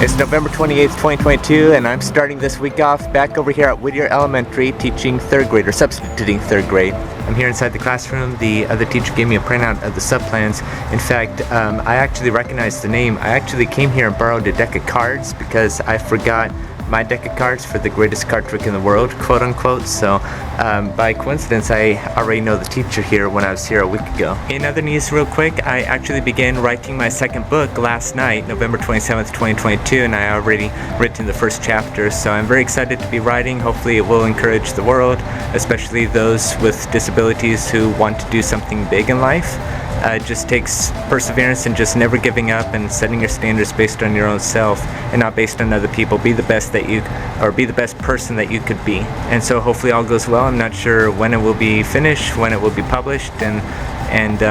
It's November 28th, 2022, and I'm starting this week off back over here at Whittier Elementary teaching 3rd grade, or substituting 3rd grade. I'm here inside the classroom. The other teacher gave me a printout of the sub-plans. In fact, I actually recognized the name. I actually came here and borrowed a deck of cards because I forgot my deck of cards for the greatest card trick in the world, quote unquote. So by coincidence, I already know the teacher here when I was here a week ago. In other news, real quick, I actually began writing my second book last night, November 27th, 2022, and I already written the first chapter. So I'm very excited to be writing. Hopefully it will encourage the world, especially those with disabilities who want to do something big in life. It just takes perseverance and just never giving up and setting your standards based on your own self and not based on other people. Be the best that you, or be the best person that you could be. And so hopefully all goes well. I'm not sure when it will be finished, when it will be published, and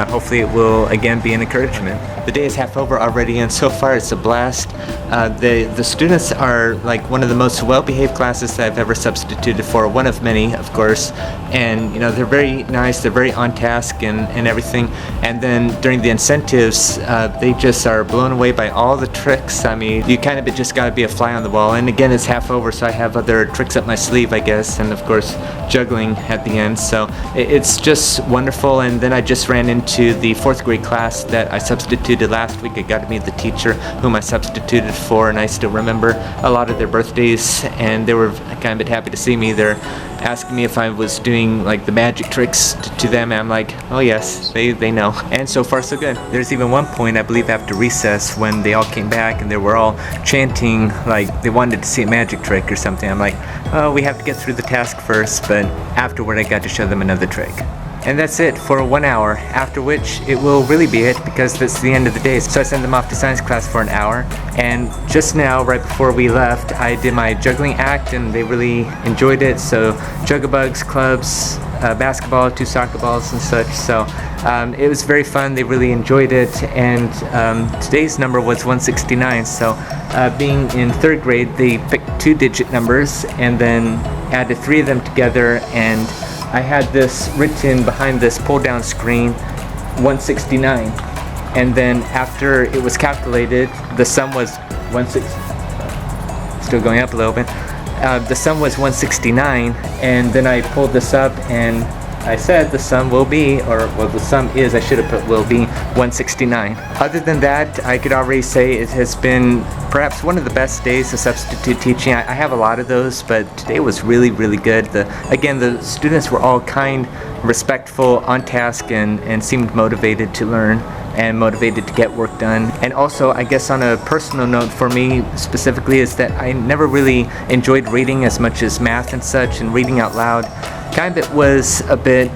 hopefully it will again be an encouragement. The day is half over already, and so far it's a blast. The students are like one of the most well-behaved classes that I've ever substituted for, one of many, of course. And you know, they're very nice, they're very on task and everything. And then during the incentives, they just are blown away by all the tricks. I mean, you kind of just gotta be a fly on the wall. And again, it's half over, so I have other tricks up my sleeve, I guess, and of course juggling at the end. So it's just wonderful. And then I just ran into the 4th grade class that I substituted last week. I got to meet the teacher whom I substituted for, and I still remember a lot of their birthdays, and they were kind of a bit happy to see me. They're asking me if I was doing like the magic tricks to them, and I'm like, oh yes, they know. And so far so good. There's even one point, I believe after recess, when they all came back and they were all chanting like they wanted to see a magic trick or something. I'm like, oh, we have to get through the task first, but afterward I got to show them another trick. And that's it for 1 hour, after which it will really be it because that's the end of the day. So I send them off to science class for an hour, and just now, right before we left, I did my juggling act and they really enjoyed it. So juggle-bugs, clubs, basketball, 2 soccer balls and such. So it was very fun, they really enjoyed it, and today's number was 169. So being in 3rd grade, they picked 2-digit numbers and then added 3 of them together, and I had this written behind this pull-down screen, 169, and then after it was calculated, the sum was still going up a little bit. The sum was 169, and then I pulled this up and I said the sum will be, or well, the sum is, I should have put will be 169. Other than that, I could already say it has been perhaps one of the best days of substitute teaching. I have a lot of those, but today was really, really good. Again, the students were all kind, respectful, on task, and seemed motivated to learn and motivated to get work done. And also, I guess on a personal note for me specifically, is that I never really enjoyed reading as much as math and such, and reading out loud kind of was a bit,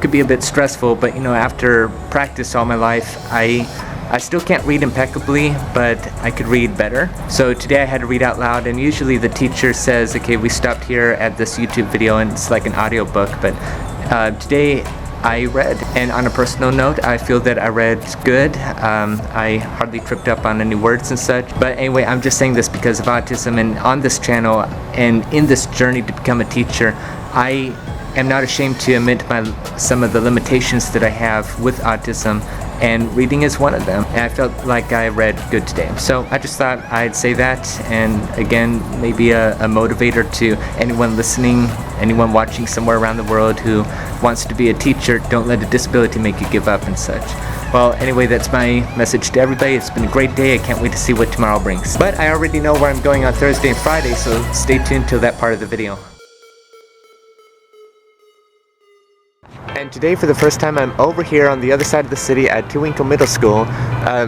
could be a bit stressful, but you know, after practice all my life, I still can't read impeccably, but I could read better. So today I had to read out loud, and usually the teacher says, okay, we stopped here at this YouTube video and it's like an audio book, but today I read, and on a personal note, I feel that I read good. I hardly tripped up on any words and such. But anyway, I'm just saying this because of autism, and on this channel and in this journey to become a teacher, I am not ashamed to admit some of the limitations that I have with autism, and reading is one of them. And I felt like I read good today. So I just thought I'd say that, and again, maybe a motivator to anyone listening, anyone watching somewhere around the world who wants to be a teacher. Don't let a disability make you give up and such. Well, anyway, that's my message to everybody. It's been a great day. I can't wait to see what tomorrow brings. But I already know where I'm going on Thursday and Friday, so stay tuned till that part of the video. And today, for the first time, I'm over here on the other side of the city at TeWinkle Middle School,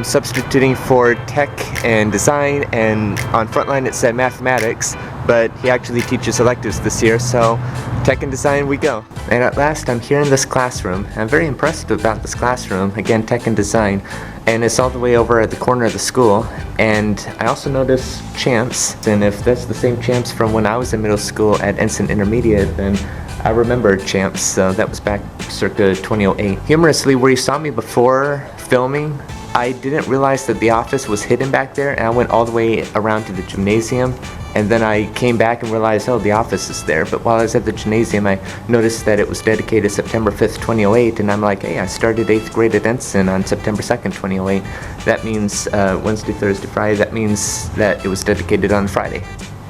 substituting for tech and design, and on Frontline it said mathematics, but he actually teaches electives this year, so tech and design we go. And at last, I'm here in this classroom. I'm very impressed about this classroom, again, tech and design, and it's all the way over at the corner of the school. And I also noticed champs, and if that's the same champs from when I was in middle school at Ensign Intermediate, then I remember champs, so that was back circa 2008. Humorously, where you saw me before filming, I didn't realize that the office was hidden back there, and I went all the way around to the gymnasium And then I came back and realized, oh, the office is there. But while I was at the gymnasium, I noticed that it was dedicated September 5th, 2008. And I'm like, hey, I started 8th grade at Ensign on September 2nd, 2008. That means Wednesday, Thursday, Friday. That means that it was dedicated on Friday,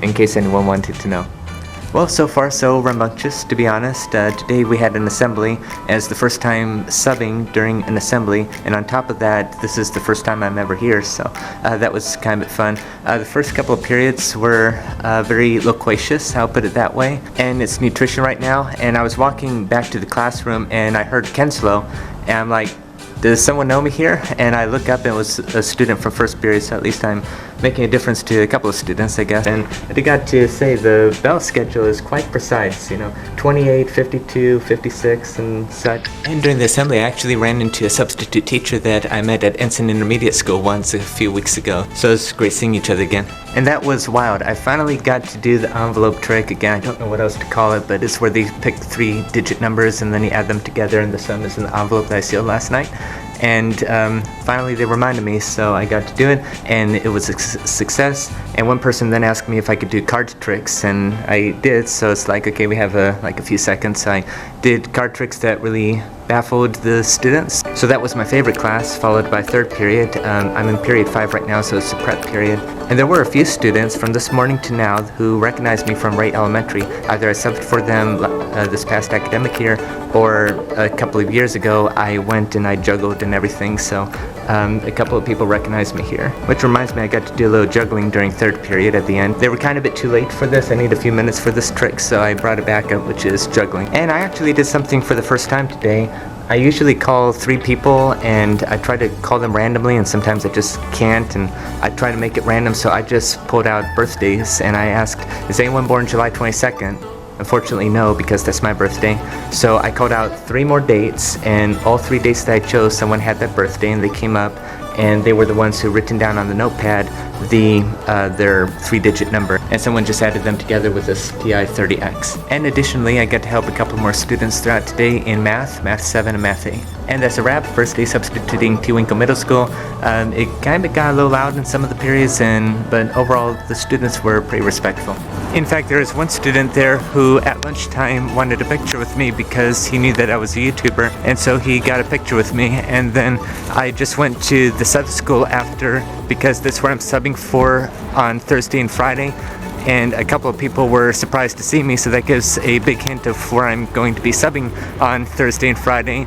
in case anyone wanted to know. Well, so far so rambunctious, to be honest. Today we had an assembly as the first time subbing during an assembly, and on top of that, this is the first time I'm ever here, so that was kind of fun. The first couple of periods were very loquacious, I'll put it that way, and it's nutrition right now, and I was walking back to the classroom and I heard Kenslow, and I'm like, does someone know me here? And I look up and it was a student from first period, so at least I'm making a difference to a couple of students, I guess. And I got to say the bell schedule is quite precise, 28, 52, 56 and such. And during the assembly I actually ran into a substitute teacher that I met at Ensign Intermediate School once a few weeks ago. So it's great seeing each other again. And that was wild. I finally got to do the envelope trick again. I don't know what else to call it, but it's where they pick 3-digit numbers and then you add them together and the sum is in the envelope that I sealed last night. And finally they reminded me, so I got to do it, and it was a success. And one person then asked me if I could do card tricks, and I did. So it's like, okay, we have a few seconds. I did card tricks that really baffled the students. So that was my favorite class, followed by third period. I'm in period 5 right now, so it's a prep period. And there were a few students from this morning to now who recognized me from Ray Elementary. Either I subbed for them this past academic year, or a couple of years ago I went and I juggled and everything, so a couple of people recognized me here. Which reminds me, I got to do a little juggling during third period at the end. They were kind of a bit too late for this. I need a few minutes for this trick, so I brought it back up, which is juggling. And I actually did something for the first time today. I usually call 3 people and I try to call them randomly, and sometimes I just can't, and I try to make it random, so I just pulled out birthdays and I asked, is anyone born July 22nd? Unfortunately no, because that's my birthday. So I called out 3 more dates, and all 3 dates that I chose, someone had that birthday and they came up, and they were the ones who written down on the notepad their 3-digit number, and someone just added them together with this TI-30X. And additionally, I got to help a couple more students throughout today in Math 7, and Math 8. And that's a wrap. First day substituting TeWinkle Middle School. It kind of got a little loud in some of the periods, but overall the students were pretty respectful. In fact, there was one student there who at lunchtime wanted a picture with me because he knew that I was a YouTuber, and so he got a picture with me. And then I just went to the sub school after, because that's where I'm subbing for on Thursday and Friday, and a couple of people were surprised to see me, so that gives a big hint of where I'm going to be subbing on Thursday and Friday.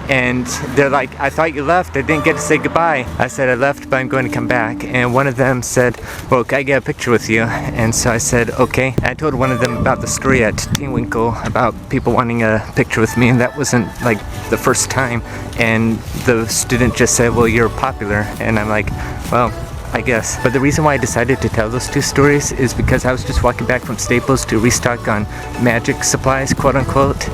And they're like, I thought you left, I didn't get to say goodbye. I said I left, but I'm going to come back. And one of them said, well, can I get a picture with you? And so I said, okay. And I told one of them about the story at TeWinkle about people wanting a picture with me, and that wasn't like the first time. And the student just said, well, you're popular. And I'm like, well, I guess. But the reason why I decided to tell those 2 stories is because I was just walking back from Staples to restock on magic supplies, quote unquote.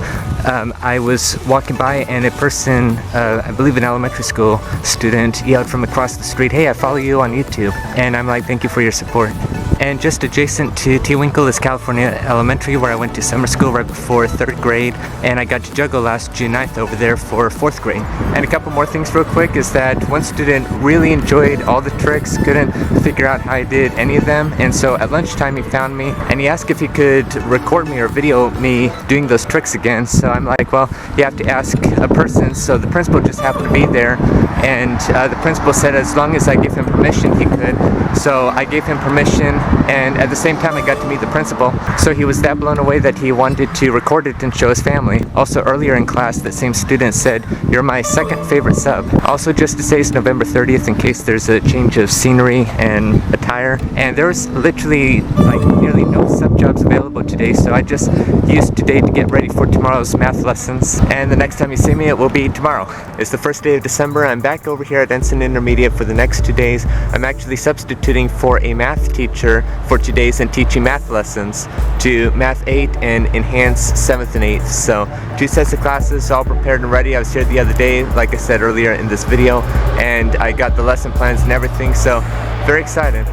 I was walking by and a person, I believe an elementary school student, yelled from across the street, hey, I follow you on YouTube. And I'm like, thank you for your support. And just adjacent to TeWinkle is California Elementary, where I went to summer school right before 3rd grade, and I got to juggle last June 9th over there for 4th grade. And a couple more things real quick is that one student really enjoyed all the tricks, couldn't figure out how I did any of them, and so at lunchtime he found me and he asked if he could record me or video me doing those tricks again. So I'm like, well, you have to ask a person. So the principal just happened to be there, and the principal said as long as I give him permission he could. So I gave him permission, and at the same time I got to meet the principal. So he was that blown away that he wanted to record it and show his family. Also earlier in class, that same student said, you're my 2nd favorite sub. Also, just to say, it's November 30th in case there's a change of scenery and attire. And there was literally like nearly no sub jobs available today, so I just used today to get ready for tomorrow's math lessons. And the next time you see me, it will be tomorrow. It's the first day of December. I'm back over here at Ensign Intermediate for the next 2 days. I'm actually substituting for a math teacher for 2 days and teaching math lessons to Math 8 and Enhanced 7th and 8th. So 2 sets of classes all prepared and ready. I was here the other day, like I said earlier in this video, and I got the lesson plans and everything, so very excited.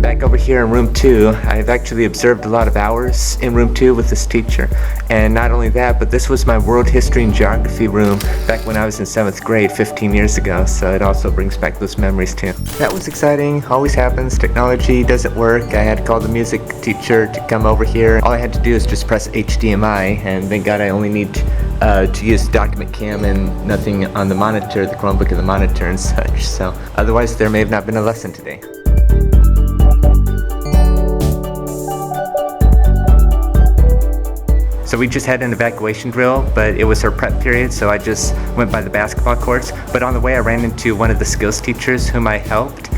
Back back over here in room 2. I've actually observed a lot of hours in room 2 with this teacher. And not only that, but this was my world history and geography room back when I was in 7th grade 15 years ago. So it also brings back those memories too. That was exciting. Always happens. Technology doesn't work. I had to call the music teacher to come over here. All I had to do is just press HDMI, and thank God I only need to use document cam and nothing on the monitor, the Chromebook of the monitor and such. So otherwise there may have not been a lesson today. So we just had an evacuation drill, but it was her prep period, so I just went by the basketball courts. But on the way I ran into one of the skills teachers whom I helped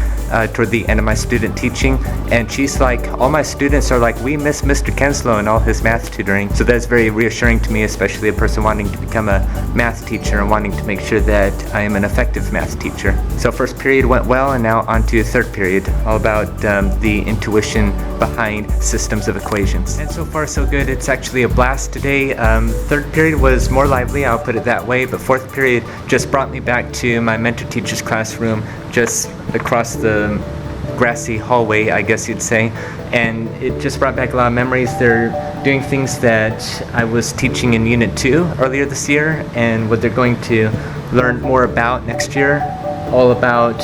toward the end of my student teaching, and she's like, all my students are like, we miss Mr. Kenslow and all his math tutoring. So that's very reassuring to me, especially a person wanting to become a math teacher and wanting to make sure that I am an effective math teacher. So first period went well, and now on to third period, all about the intuition behind systems of equations. And so far so good. It's actually a blast today. Third period was more lively, I'll put it that way, but fourth period just brought me back to my mentor teacher's classroom just across the grassy hallway, I guess you'd say, and it just brought back a lot of memories. They're doing things that I was teaching in Unit 2 earlier this year, and what they're going to learn more about next year, all about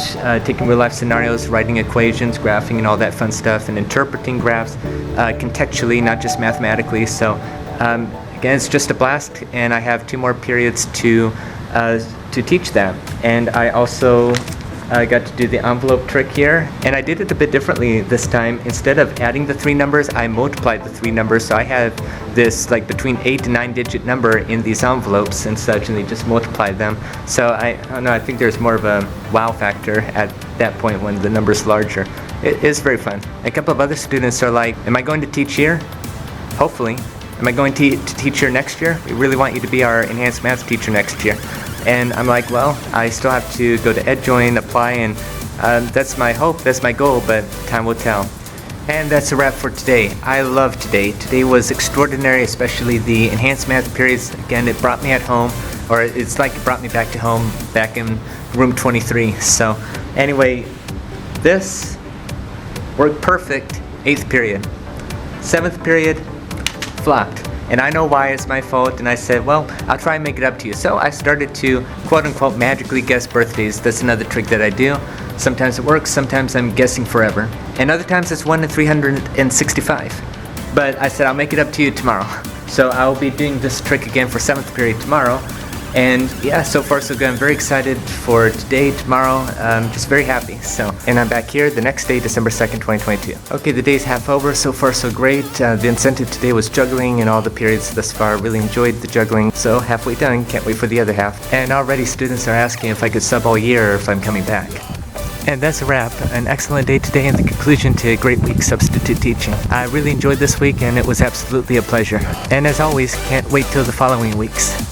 taking real life scenarios, writing equations, graphing and all that fun stuff, and interpreting graphs contextually, not just mathematically. So again, it's just a blast, and I have 2 more periods to teach that. And I also got to do the envelope trick here, and I did it a bit differently this time. Instead of adding the 3 numbers, I multiplied the 3 numbers, so I have this like between 8 to 9 digit number in these envelopes and such, and they just multiplied them. So I don't know, I think there's more of a wow factor at that point when the number's larger. It is very fun. A couple of other students are like, am I going to teach here? Hopefully. Am I going to teach here next year? We really want you to be our enhanced math teacher next year. And I'm like, well, I still have to go to EdJoin, apply, and that's my hope, that's my goal, but time will tell. And that's a wrap for today. I love today. Today was extraordinary, especially the enhanced math periods. Again, it brought me at home, or it's like it brought me back to home, back in room 23. So anyway, this worked perfect. 8th period. 7th period, flopped. And I know why, it's my fault, and I said, well, I'll try and make it up to you. So I started to, quote-unquote, magically guess birthdays. That's another trick that I do. Sometimes it works, sometimes I'm guessing forever. And other times it's 1 in 365. But I said, I'll make it up to you tomorrow. So I'll be doing this trick again for 7th period tomorrow. And yeah, so far so good. I'm very excited for today, tomorrow, just very happy. So, and I'm back here the next day, December 2nd, 2022. Okay, the day's half over, so far so great. The incentive today was juggling, and all the periods thus far really enjoyed the juggling. So halfway done, can't wait for the other half. And already students are asking if I could sub all year or if I'm coming back. And that's a wrap. An excellent day today and the conclusion to a great week substitute teaching. I really enjoyed this week, and it was absolutely a pleasure. And as always, can't wait till the following weeks.